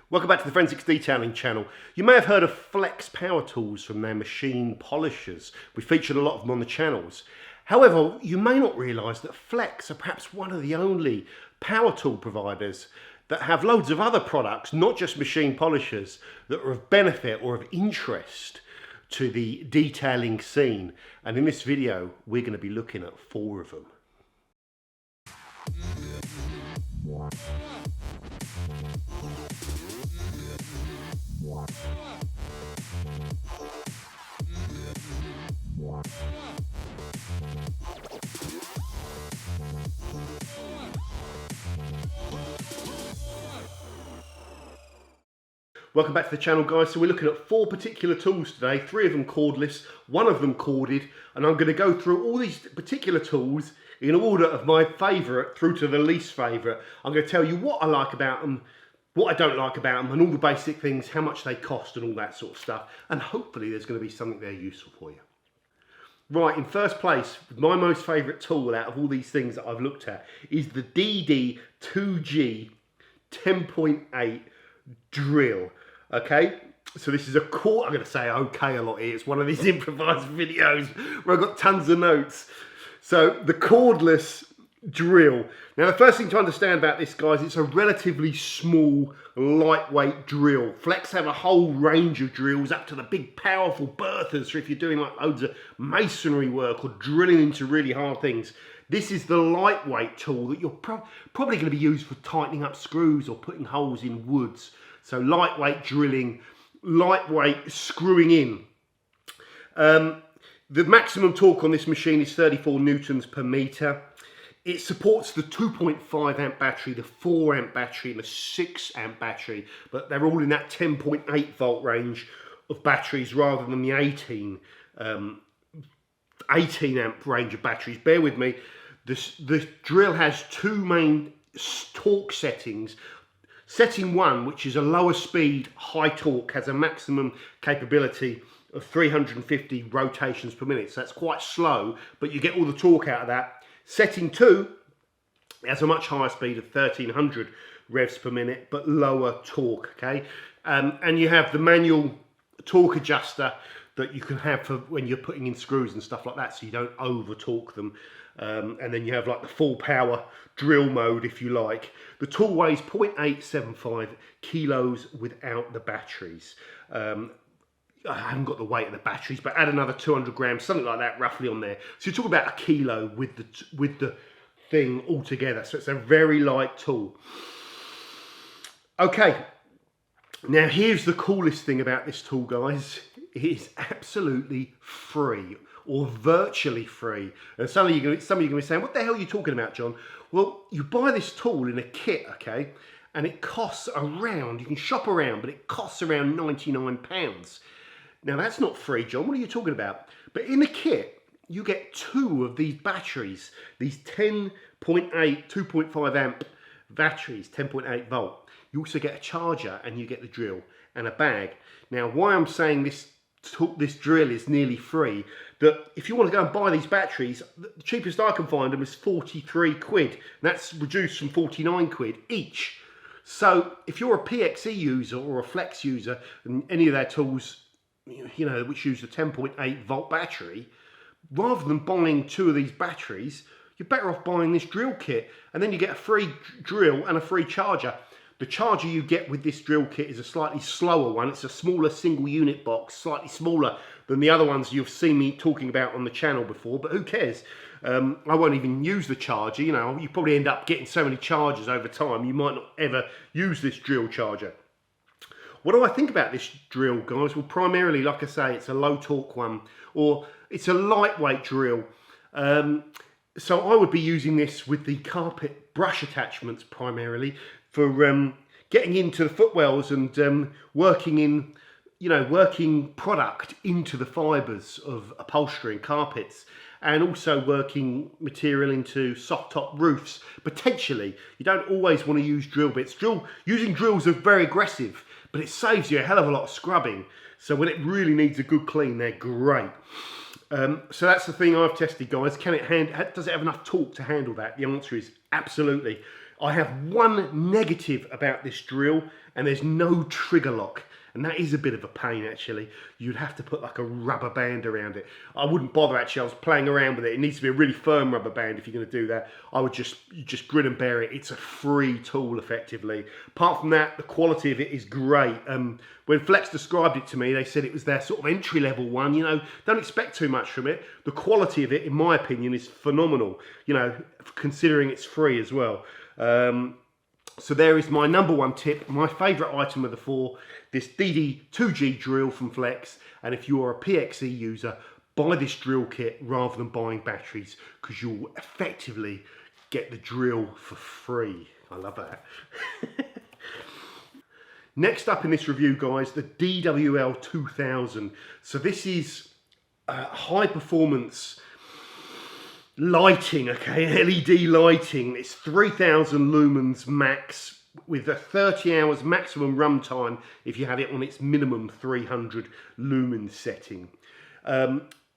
Welcome back to the Forensics Detailing channel. You may have heard of Flex power tools from their machine polishers. We featured a lot of them on the channels. However, you may not realise that Flex are perhaps one of the only power tool providers that have loads of other products, not just machine polishers, that are of benefit or of interest to the detailing scene. And in this video, we're going to be looking at 4 of them. Welcome back to the channel, guys. So we're looking at 4 particular tools today, 3 of them cordless, 1 of them corded, and I'm going to go through all these particular tools in order of my favourite through to the least favourite. I'm going to tell you what I like about them, what I don't like about them, and all the basic things, how much they cost and all that sort of stuff, and hopefully there's going to be something there useful for you. Right, in first place, my most favourite tool out of all these things that I've looked at is the DD2G 10.8 drill. Okay, so this is a I'm going to say okay a lot here. It's one of these improvised videos where I've got tons of notes. So the cordless drill. Now the first thing to understand about this, guys, it's a relatively small, lightweight drill. Flex have a whole range of drills up to the big powerful berthers for if you're doing like loads of masonry work or drilling into really hard things. This is the lightweight tool that you're probably going to be used for tightening up screws or putting holes in woods. So lightweight drilling, lightweight screwing in. The maximum torque on this machine is 34 newtons per metre. It supports the 2.5 amp battery, the 4 amp battery and the 6 amp battery, but they're all in that 10.8 volt range of batteries rather than the 18 amp range of batteries. Bear with me. The drill has 2 main torque settings. Setting 1, which is a lower speed, high torque, has a maximum capability of 350 rotations per minute. So that's quite slow, but you get all the torque out of that. Setting 2 has a much higher speed of 1300 revs per minute, but lower torque, okay? And you have the manual torque adjuster that you can have for when you're putting in screws and stuff like that, so you don't over torque them. And then you have like the full power drill mode, if you like. The tool weighs 0.875 kilos without the batteries. I haven't got the weight of the batteries, but add another 200 grams, something like that, roughly on there. So you're talking about a kilo with the thing altogether. So it's a very light tool. Okay, now here's the coolest thing about this tool, guys. It is absolutely free, or virtually free. And some of you are going to be saying, what the hell are you talking about, John? Well, you buy this tool in a kit, okay, and it costs around, you can shop around, but it costs around £99. Now that's not free, John, what are you talking about? But in the kit, you get 2 of these batteries, these 10.8, 2.5 amp batteries, 10.8 volt. You also get a charger and you get the drill and a bag. Now, why I'm saying this drill is nearly free, that if you want to go and buy these batteries, the cheapest I can find them is 43 quid. That's reduced from 49 quid each. So if you're a PXE user or a Flex user, and any of their tools, you know, which use a 10.8 volt battery, rather than buying 2 of these batteries, you're better off buying this drill kit, and then you get a free drill and a free charger. The charger you get with this drill kit is a slightly slower one. It's a smaller single unit box, slightly smaller than the other ones you've seen me talking about on the channel before, but who cares? I won't even use the charger. You know, you probably end up getting so many chargers over time, you might not ever use this drill charger. What do I think about this drill, guys? Well, primarily, like I say, it's a low torque one, or it's a lightweight drill. So I would be using this with the carpet brush attachments primarily for getting into the footwells and working product into the fibres of upholstery and carpets, and also working material into soft top roofs. Potentially, you don't always want to use drill bits. Using drills are very aggressive, but it saves you a hell of a lot of scrubbing. So when it really needs a good clean, they're great. So that's the thing I've tested, guys. Does it have enough torque to handle that? The answer is absolutely. I have one negative about this drill, and there's no trigger lock. And that is a bit of a pain, actually. You'd have to put like a rubber band around it. I wouldn't bother, actually. I was playing around with it. It needs to be a really firm rubber band if you're going to do that. I would just grin and bear it. It's a free tool, effectively. Apart from that, the quality of it is great. When Flex described it to me, they said it was their sort of entry-level one. You know, don't expect too much from it. The quality of it, in my opinion, is phenomenal. You know, considering it's free as well. So there is my number one tip, my favourite item of the four, this DD2G drill from Flex. And if you are a PXE user, buy this drill kit rather than buying batteries, because you'll effectively get the drill for free. I love that. Next up in this review, guys, the DWL 2000. So this is high performance lighting, okay, LED lighting. It's 3000 lumens max with a 30 hours maximum runtime if you have it on its minimum 300 lumens setting.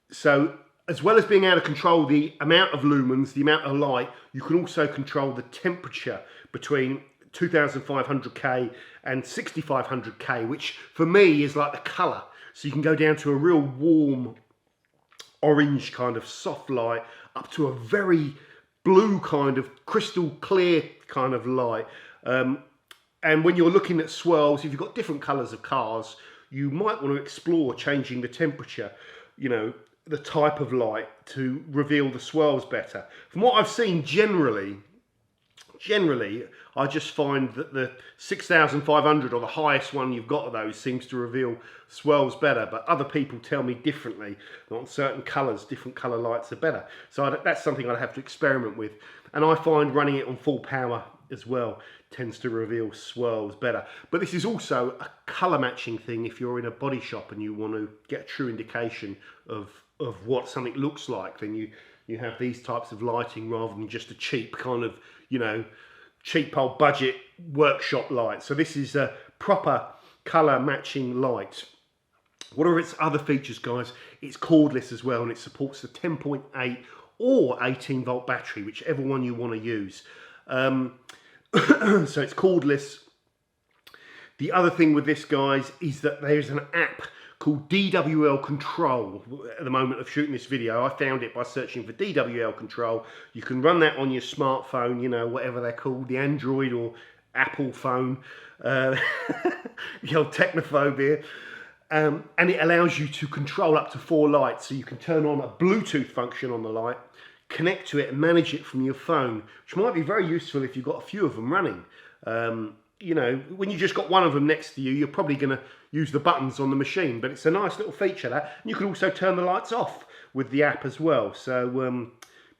So as well as being able to control the amount of lumens, the amount of light, you can also control the temperature between 2500K and 6500K, which for me is like the colour. So you can go down to a real warm orange kind of soft light up to a very blue kind of crystal clear kind of light. And when you're looking at swirls, if you've got different colours of cars, you might want to explore changing the temperature, you know, the type of light to reveal the swirls better. From what I've seen generally, I just find that the 6500 or the highest one you've got of those seems to reveal swirls better, but other people tell me differently. On certain colours, different colour lights are better. So that's something I'd have to experiment with. And I find running it on full power as well tends to reveal swirls better. But this is also a colour matching thing if you're in a body shop and you want to get a true indication of what something looks like. Then you have these types of lighting rather than just a cheap kind of, you know, cheap old budget workshop light. So this is a proper colour matching light. What are its other features, guys? It's cordless as well, and it supports the 10.8 or 18 volt battery, whichever one you want to use. So it's cordless. The other thing with this, guys, is that there's an app called DWL Control. At the moment of shooting this video, I found it by searching for DWL Control. You can run that on your smartphone, you know, whatever they're called, the Android or Apple phone, the old technophobia. And it allows you to control up to 4 lights. So you can turn on a Bluetooth function on the light, connect to it and manage it from your phone, which might be very useful if you've got a few of them running. You know, when you just got one of them next to you, you're probably going to use the buttons on the machine, but it's a nice little feature, that. And you can also turn the lights off with the app as well. So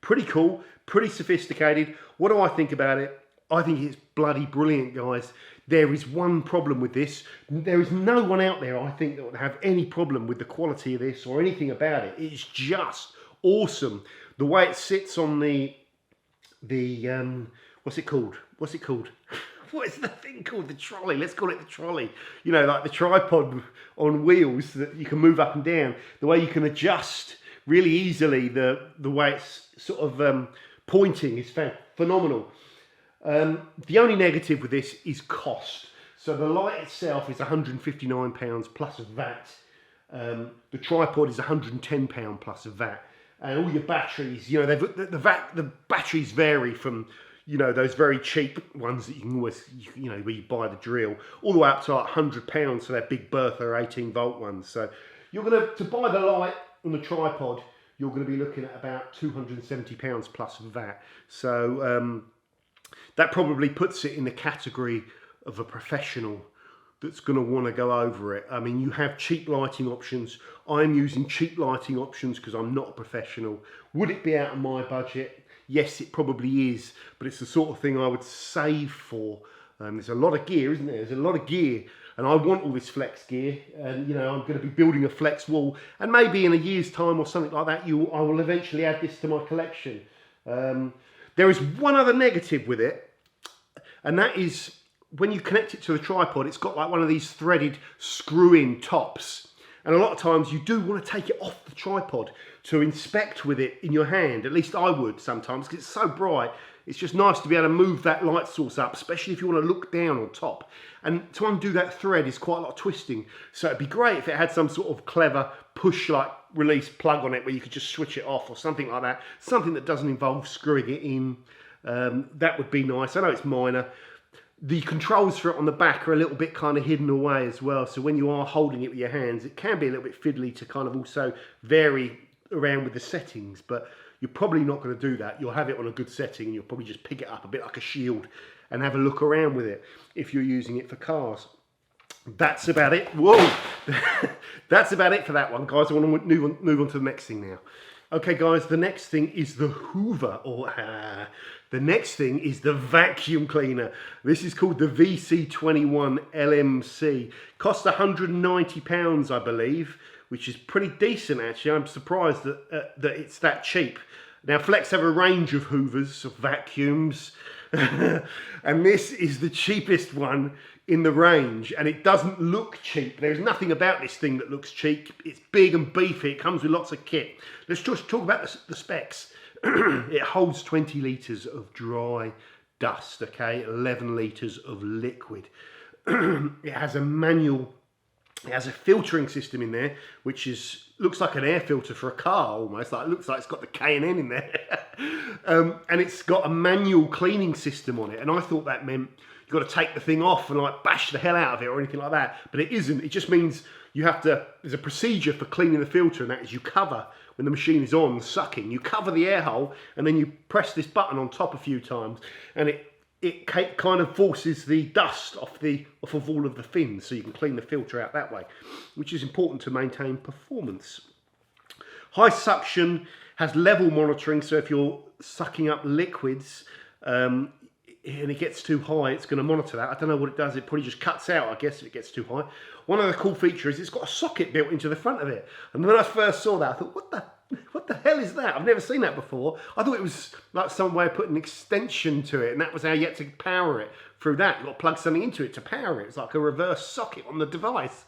pretty cool, pretty sophisticated. What do I think about it? I think it's bloody brilliant, guys. There is one problem with this. There is no one out there, I think, that would have any problem with the quality of this or anything about it. It's just awesome. The way it sits on the what's it called? What's it called? What is the thing called? The trolley. Let's call it the trolley. You know, like the tripod on wheels that you can move up and down. The way you can adjust really easily the way it's sort of pointing is phenomenal. The only negative with this is cost. So the light itself is £159 plus VAT. The tripod is £110 plus VAT. And all your batteries, you know, the batteries vary from, you know, those very cheap ones that you can always, you know, where you buy the drill, all the way up to like £100 for their big Bertha 18 volt ones. So you're going to buy the light on the tripod, you're going to be looking at about £270 plus VAT. So that probably puts it in the category of a professional that's going to want to go over it. I mean, you have cheap lighting options. I'm using cheap lighting options because I'm not a professional. Would it be out of my budget? Yes, it probably is, but it's the sort of thing I would save for. There's a lot of gear, isn't there? There's a lot of gear, and I want all this Flex gear, and you know, I'm going to be building a Flex wall, and maybe in a year's time or something like that, I will eventually add this to my collection. There is one other negative with it, and that is when you connect it to the tripod, it's got like one of these threaded screw-in tops. And a lot of times you do want to take it off the tripod to inspect with it in your hand. At least I would sometimes, because it's so bright. It's just nice to be able to move that light source up, especially if you want to look down on top. And to undo that thread is quite a lot of twisting. So it'd be great if it had some sort of clever push like release plug on it where you could just switch it off or something like that. Something that doesn't involve screwing it in. That would be nice. I know it's minor. The controls for it on the back are a little bit kind of hidden away as well. So when you are holding it with your hands, it can be a little bit fiddly to kind of also vary around with the settings. But you're probably not going to do that. You'll have it on a good setting and you'll probably just pick it up a bit like a shield and have a look around with it if you're using it for cars. That's about it. Whoa! That's about it for that one, guys. I want to move on to the next thing now. Okay, guys, the next thing is the Hoover, or the next thing is the vacuum cleaner. This is called the VC21 LMC. Costs £190, I believe, which is pretty decent, actually. I'm surprised that it's that cheap. Now, Flex have a range of Hoovers, of vacuums, and this is the cheapest one in the range, and it doesn't look cheap. There's nothing about this thing that looks cheap. It's big and beefy. It comes with lots of kit. Let's just talk about the specs. It holds 20 litres of dry dust, okay, 11 litres of liquid. It has a manual, it has a filtering system in there, which looks like an air filter for a car almost. Like, it looks like it's got the K&N in there. And it's got a manual cleaning system on it, and I thought that meant you've got to take the thing off and like bash the hell out of it or anything like that, but it isn't. It just means you have to, there's a procedure for cleaning the filter, and that is you cover, when the machine is on sucking, you cover the air hole and then you press this button on top a few times, and it kind of forces the dust off of all of the fins, so you can clean the filter out that way, which is important to maintain performance. High suction, has level monitoring, so if you're sucking up liquids and it gets too high, it's going to monitor that. I don't know what it does. It probably just cuts out, I guess, if it gets too high. One of the cool features is it's got a socket built into the front of it. And when I first saw that, I thought, what the hell is that? I've never seen that before. I thought it was like some way of putting an extension to it, and that was how you had to power it through that. You've got to plug something into it to power it. It's like a reverse socket on the device.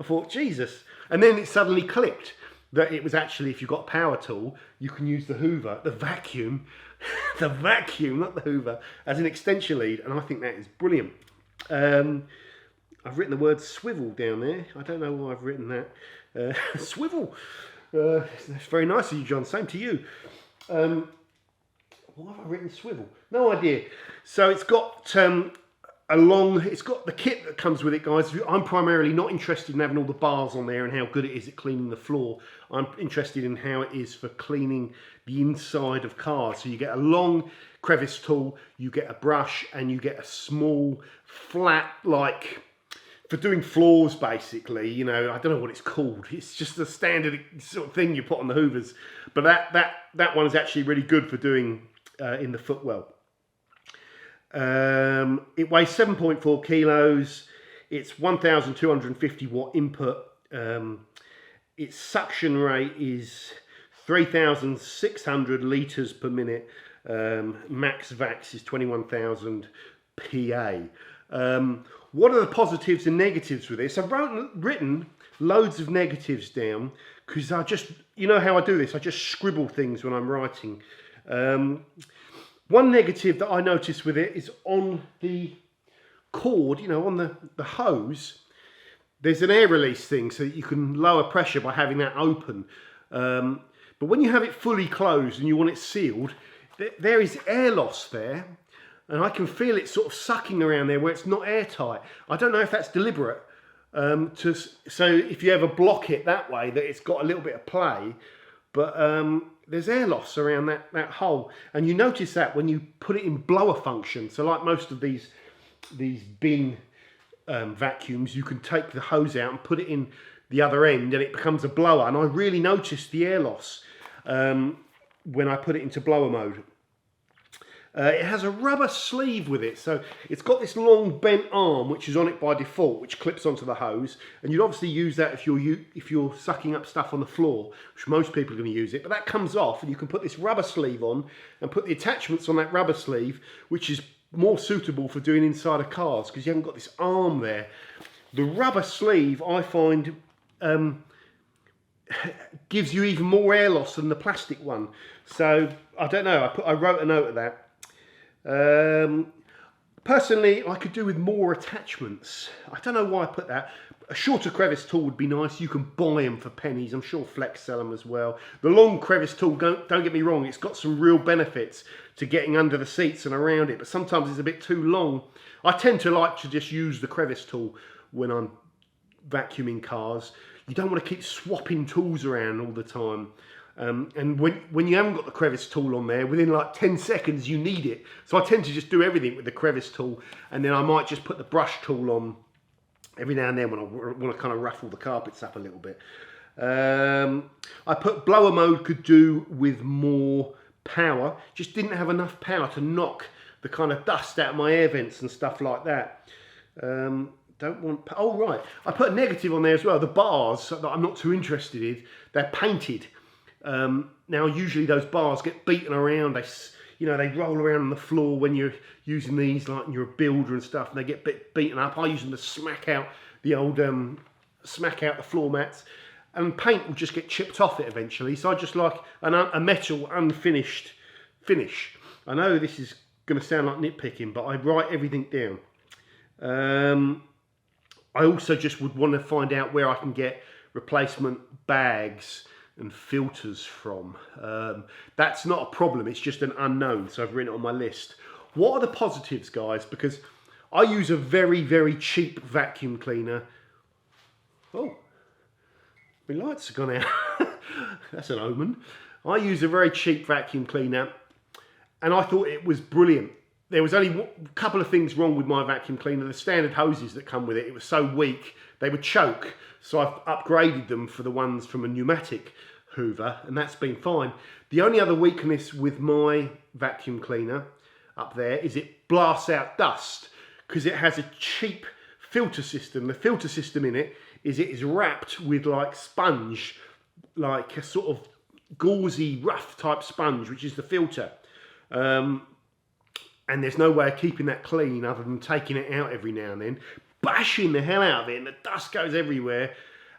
I thought, Jesus. And then it suddenly clicked that it was actually, if you've got a power tool, you can use the Hoover, the vacuum, the vacuum, not the Hoover, as an extension lead, and I think that is brilliant. I've written the word swivel down there. I don't know why I've written that. Swivel. That's very nice of you, John. Same to you. Why have I written swivel? No idea. So it's got it's got the kit that comes with it, guys. I'm primarily not interested in having all the bars on there and how good it is at cleaning the floor. I'm interested in how it is for cleaning the inside of cars. So you get a long crevice tool, you get a brush, and you get a small flat, like for doing floors, basically. You know, I don't know what it's called. It's just the standard sort of thing you put on the Hoovers. But that one is actually really good for doing in the footwell. It weighs 7.4 kilos. It's 1,250 watt input. Its suction rate is 3,600 litres per minute. Max vax is 21,000 PA. What are the positives and negatives with this? I've written loads of negatives down because I just, you know how I do this, I just scribble things when I'm writing. One negative that I noticed with it is on the cord, you know, on the hose, there's an air release thing so that you can lower pressure by having that open. But when you have it fully closed and you want it sealed, there is air loss there. And I can feel it sort of sucking around there where it's not airtight. I don't know if that's deliberate. So if you ever block it that way, that it's got a little bit of play. But there's air loss around that hole. And you notice that when you put it in blower function. So like most of these bin vacuums, you can take the hose out and put it in the other end and it becomes a blower. And I really noticed the air loss when I put it into blower mode. It has a rubber sleeve with it, so it's got this long bent arm which is on it by default, which clips onto the hose, and you'd obviously use that if you're sucking up stuff on the floor, which most people are going to use it, but that comes off and you can put this rubber sleeve on and put the attachments on that rubber sleeve, which is more suitable for doing inside of cars because you haven't got this arm there. The rubber sleeve, I find, gives you even more air loss than the plastic one, so I don't know, I wrote a note of that. Personally, I could do with more attachments. I don't know why I put that. A shorter crevice tool would be nice. You can buy them for pennies. I'm sure Flex sell them as well. The long crevice tool, don't get me wrong, it's got some real benefits to getting under the seats and around it, but sometimes it's a bit too long. I tend to like to just use the crevice tool when I'm vacuuming cars. You don't want to keep swapping tools around all the time. And when you haven't got the crevice tool on there, within like 10 seconds you need it. So I tend to just do everything with the crevice tool, and then I might just put the brush tool on every now and then when I want to kind of ruffle the carpets up a little bit. I put blower mode could do with more power. Just didn't have enough power to knock the kind of dust out of my air vents and stuff like that. Don't want, oh right, I put a negative on there as well. The bars that I'm not too interested in, they're painted. Now usually those bars get beaten around, they roll around on the floor when you're using these, like you're a builder and stuff, and they get beaten up. I use them to smack out the old, smack out the floor mats, and paint will just get chipped off it eventually. So I just like a metal unfinished finish. I know this is going to sound like nitpicking, but I write everything down. I also just would want to find out where I can get replacement bags and filters from. That's not a problem, it's just an unknown, so I've written it on my list. What are the positives, guys? Because I use a very, very cheap vacuum cleaner. Oh, my lights have gone out. That's an omen. I use a very cheap vacuum cleaner, and I thought it was brilliant. There was only a couple of things wrong with my vacuum cleaner. The standard hoses that come with it, it was so weak, they would choke. So I've upgraded them for the ones from a pneumatic Hoover, and that's been fine. The only other weakness with my vacuum cleaner up there is it blasts out dust because it has a cheap filter system. The filter system in it is wrapped with like sponge, like a sort of gauzy, rough type sponge, which is the filter. And there's no way of keeping that clean other than taking it out every now and then, bashing the hell out of it, and the dust goes everywhere,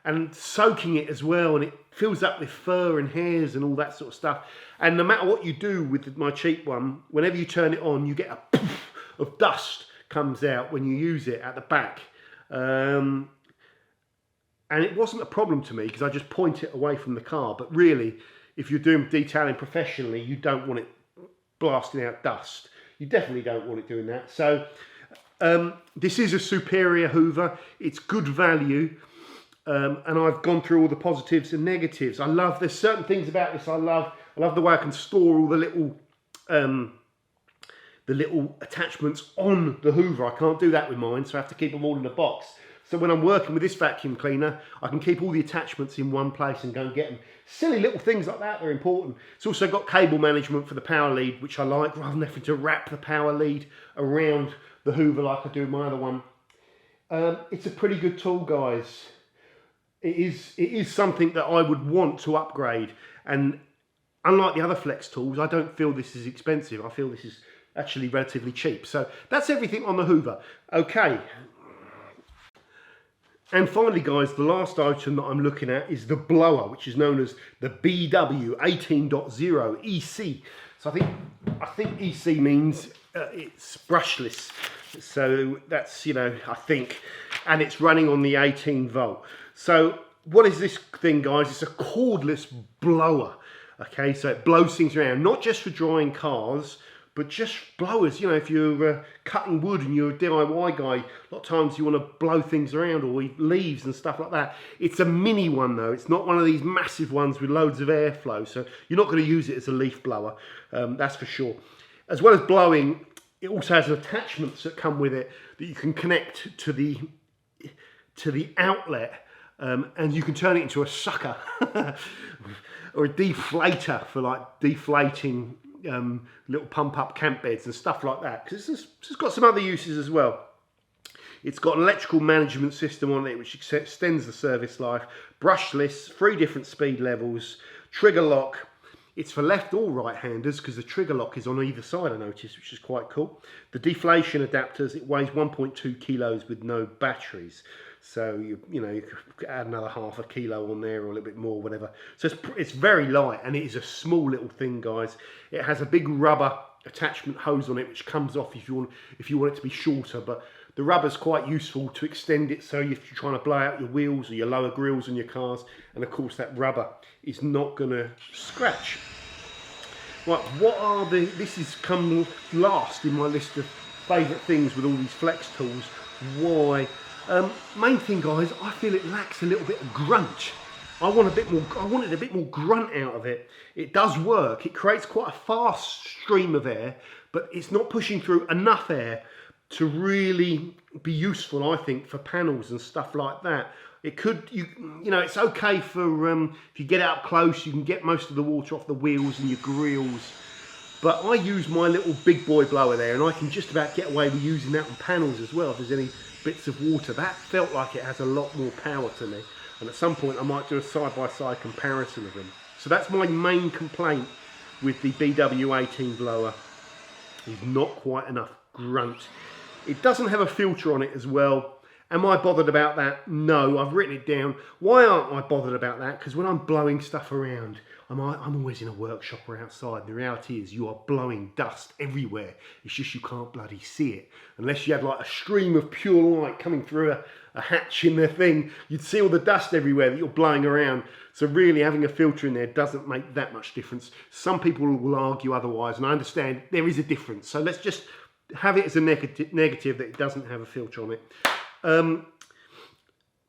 and soaking it as well, and it fills up with fur and hairs and all that sort of stuff. And no matter what you do with my cheap one, whenever you turn it on, you get a poof of dust comes out when you use it at the back. And it wasn't a problem to me because I just point it away from the car. But really, if you're doing detailing professionally, you don't want it blasting out dust. You definitely don't want it doing that. So this is a superior Hoover. It's good value. And I've gone through all the positives and negatives. There's certain things about this I love. I love the way I can store all the little attachments on the Hoover. I can't do that with mine, so I have to keep them all in a box. So when I'm working with this vacuum cleaner, I can keep all the attachments in one place and go and get them. Silly little things like that, they're important. It's also got cable management for the power lead, which I like, rather than having to wrap the power lead around the Hoover like I do with my other one. It's a pretty good tool, guys. It is something that I would want to upgrade, and unlike the other flex tools, I don't feel this is expensive. I feel this is actually relatively cheap. So that's everything on the Hoover. Okay. And finally, guys, the last item that I'm looking at is the blower, which is known as the BW 18.0 EC. So I think EC means it's brushless. So that's, I think, and it's running on the 18 volt. So what is this thing, guys? It's a cordless blower. Okay, so it blows things around, not just for drying cars, but just blowers. If you're cutting wood and you're a DIY guy, a lot of times you want to blow things around, or leaves and stuff like that. It's a mini one though. It's not one of these massive ones with loads of airflow. So you're not going to use it as a leaf blower, that's for sure. As well as blowing, it also has attachments that come with it that you can connect to the outlet, and you can turn it into a sucker or a deflator for like deflating little pump up camp beds and stuff like that, because it's got some other uses as well. It's got an electrical management system on it which extends the service life, brushless, 3 different speed levels, trigger lock. It's for left or right handers because the trigger lock is on either side, I noticed, which is quite cool. The deflation adapters, it weighs 1.2 kilos with no batteries. So you could add another half a kilo on there, or a little bit more, whatever. So it's very light, and it is a small little thing, guys. It has a big rubber attachment hose on it which comes off if you want it to be shorter, but the rubber's quite useful to extend it so if you're trying to blow out your wheels or your lower grills on your cars, and of course that rubber is not going to scratch. Right, this is come last in my list of favourite things with all these flex tools. Why? Main thing, guys, I feel it lacks a little bit of grunt. I wanted a bit more grunt out of it. It does work. It creates quite a fast stream of air, but it's not pushing through enough air to really be useful, I think, for panels and stuff like that. It could, you know, it's okay for if you get out close, you can get most of the water off the wheels and your grills. But I use my little big boy blower there, and I can just about get away with using that on panels as well if there's any bits of water. That felt like it has a lot more power to me. And at some point I might do a side-by-side comparison of them. So that's my main complaint with the BW18 blower, is not quite enough grunt. It doesn't have a filter on it as well. Am I bothered about that? No, I've written it down. Why aren't I bothered about that? Because when I'm blowing stuff around, I'm always in a workshop or outside. The reality is you are blowing dust everywhere. It's just you can't bloody see it. Unless you had like a stream of pure light coming through a hatch in the thing, you'd see all the dust everywhere that you're blowing around. So really having a filter in there doesn't make that much difference. Some people will argue otherwise, and I understand there is a difference. So let's just have it as a negative that it doesn't have a filter on it.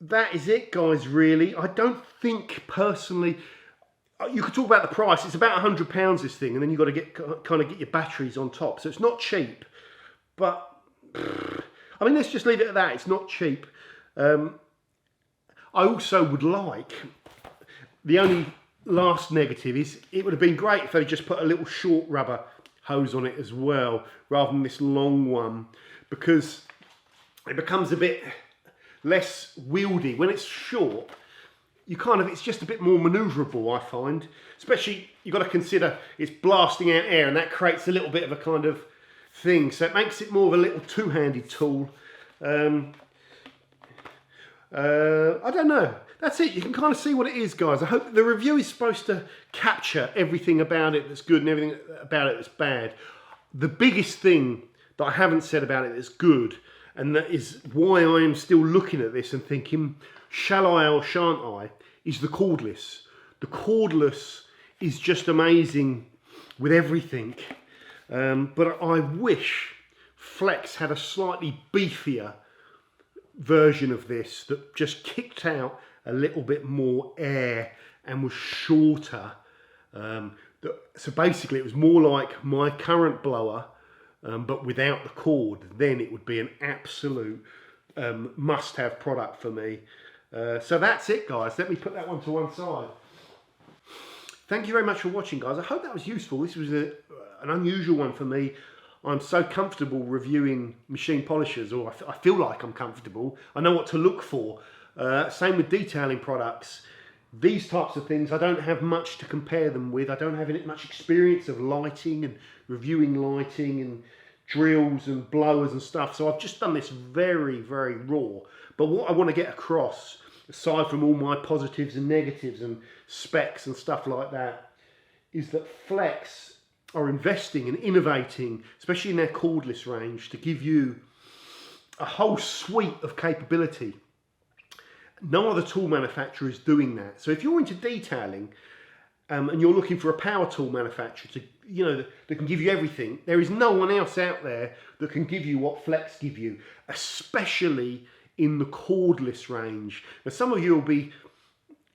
That is it, guys, really. I don't think personally, you could talk about the price. It's about £100 this thing, and then you've got to get your batteries on top. So it's not cheap, but I mean, let's just leave it at that. It's not cheap. I also would like, the only last negative is it would have been great if they just put a little short rubber hose on it as well, rather than this long one, because it becomes a bit less wieldy. When it's short, it's just a bit more manoeuvrable, I find. Especially, you've got to consider it's blasting out air, and that creates a little bit of a kind of thing. So it makes it more of a little two-handed tool. I don't know. That's it. You can kind of see what it is, guys. I hope the review is supposed to capture everything about it that's good and everything about it that's bad. The biggest thing that I haven't said about it that's good, and that is why I am still looking at this and thinking, shall I or shan't I, is the cordless. The cordless is just amazing with everything. But I wish Flex had a slightly beefier version of this that just kicked out a little bit more air and was shorter. So basically it was more like my current blower, but without the cord. Then it would be an absolute must-have product for me. So that's it, guys. Let me put that one to one side. Thank you very much for watching, guys. I hope that was useful. This was an unusual one for me. I'm so comfortable reviewing machine polishers, or I feel like I'm comfortable. I know what to look for. Same with detailing products. These types of things, I don't have much to compare them with. I don't have much experience of lighting and reviewing lighting and drills and blowers and stuff. So I've just done this very, very raw. But what I want to get across, aside from all my positives and negatives and specs and stuff like that, is that Flex are investing and innovating, especially in their cordless range, to give you a whole suite of capability. No other tool manufacturer is doing that. So if you're into detailing and you're looking for a power tool manufacturer that can give you everything, there is no one else out there that can give you what Flex give you, especially in the cordless range. Now, some of you will be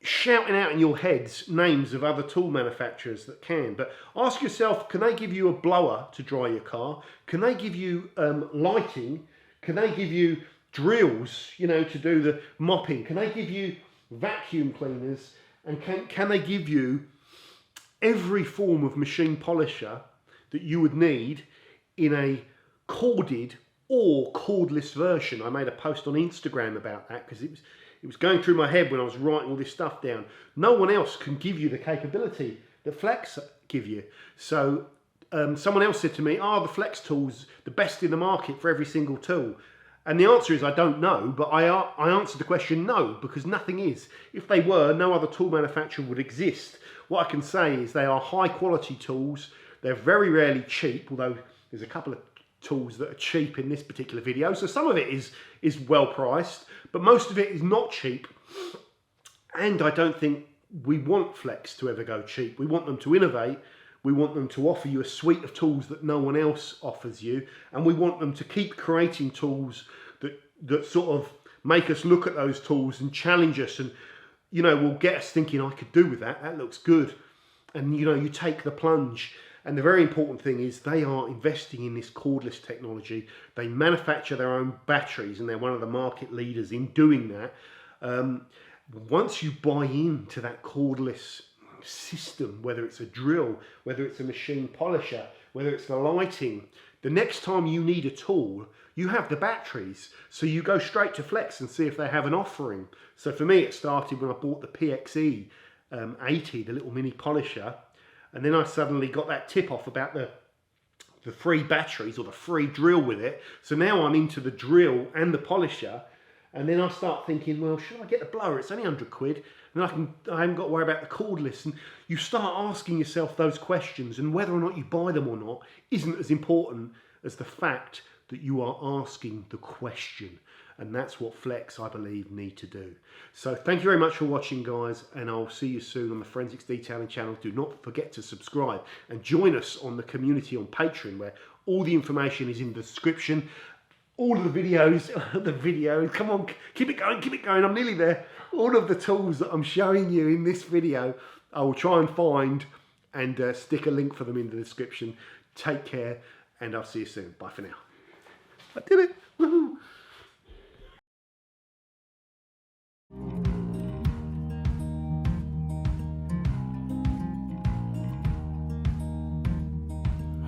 shouting out in your heads names of other tool manufacturers that can, but ask yourself, can they give you a blower to dry your car? Can they give you lighting? Can they give you drills, to do the mopping? Can they give you vacuum cleaners? And can they give you every form of machine polisher that you would need in a corded or cordless version? I made a post on Instagram about that because it was going through my head when I was writing all this stuff down. No one else can give you the capability that Flex give you. So someone else said to me, are the Flex tools the best in the market for every single tool? And the answer is I don't know, but I answered the question no, because nothing is. If they were, no other tool manufacturer would exist. What I can say is they are high quality tools. They're very rarely cheap, although there's a couple of tools that are cheap in this particular video. So some of it is well priced, but most of it is not cheap. And I don't think we want Flex to ever go cheap. We want them to innovate. We want them to offer you a suite of tools that no one else offers you. And we want them to keep creating tools that sort of make us look at those tools and challenge us, and, you know, will get us thinking, I could do with that. That looks good. And, you know, you take the plunge. And the very important thing is they are investing in this cordless technology. They manufacture their own batteries, and they're one of the market leaders in doing that. Once you buy into that cordless system, whether it's a drill, whether it's a machine polisher, whether it's the lighting, the next time you need a tool, you have the batteries. So you go straight to Flex and see if they have an offering. So for me, it started when I bought the PXE 80, the little mini polisher. And then I suddenly got that tip off about the free batteries or the free drill with it. So now I'm into the drill and the polisher. And then I start thinking, well, should I get the blower? It's only 100 quid. And I haven't got to worry about the cordless. And you start asking yourself those questions, and whether or not you buy them or not isn't as important as the fact that you are asking the question. And that's what Flex, I believe, need to do. So thank you very much for watching, guys, and I'll see you soon on the Forensics Detailing channel. Do not forget to subscribe and join us on the community on Patreon, where all the information is in the description. All of the videos, come on, keep it going, I'm nearly there. All of the tools that I'm showing you in this video, I will try and find and stick a link for them in the description. Take care, and I'll see you soon. Bye for now. I did it. Woohoo.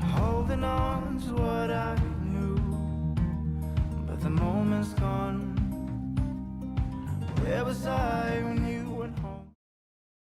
Holding on to what I knew, but the moment's gone. Where was I when you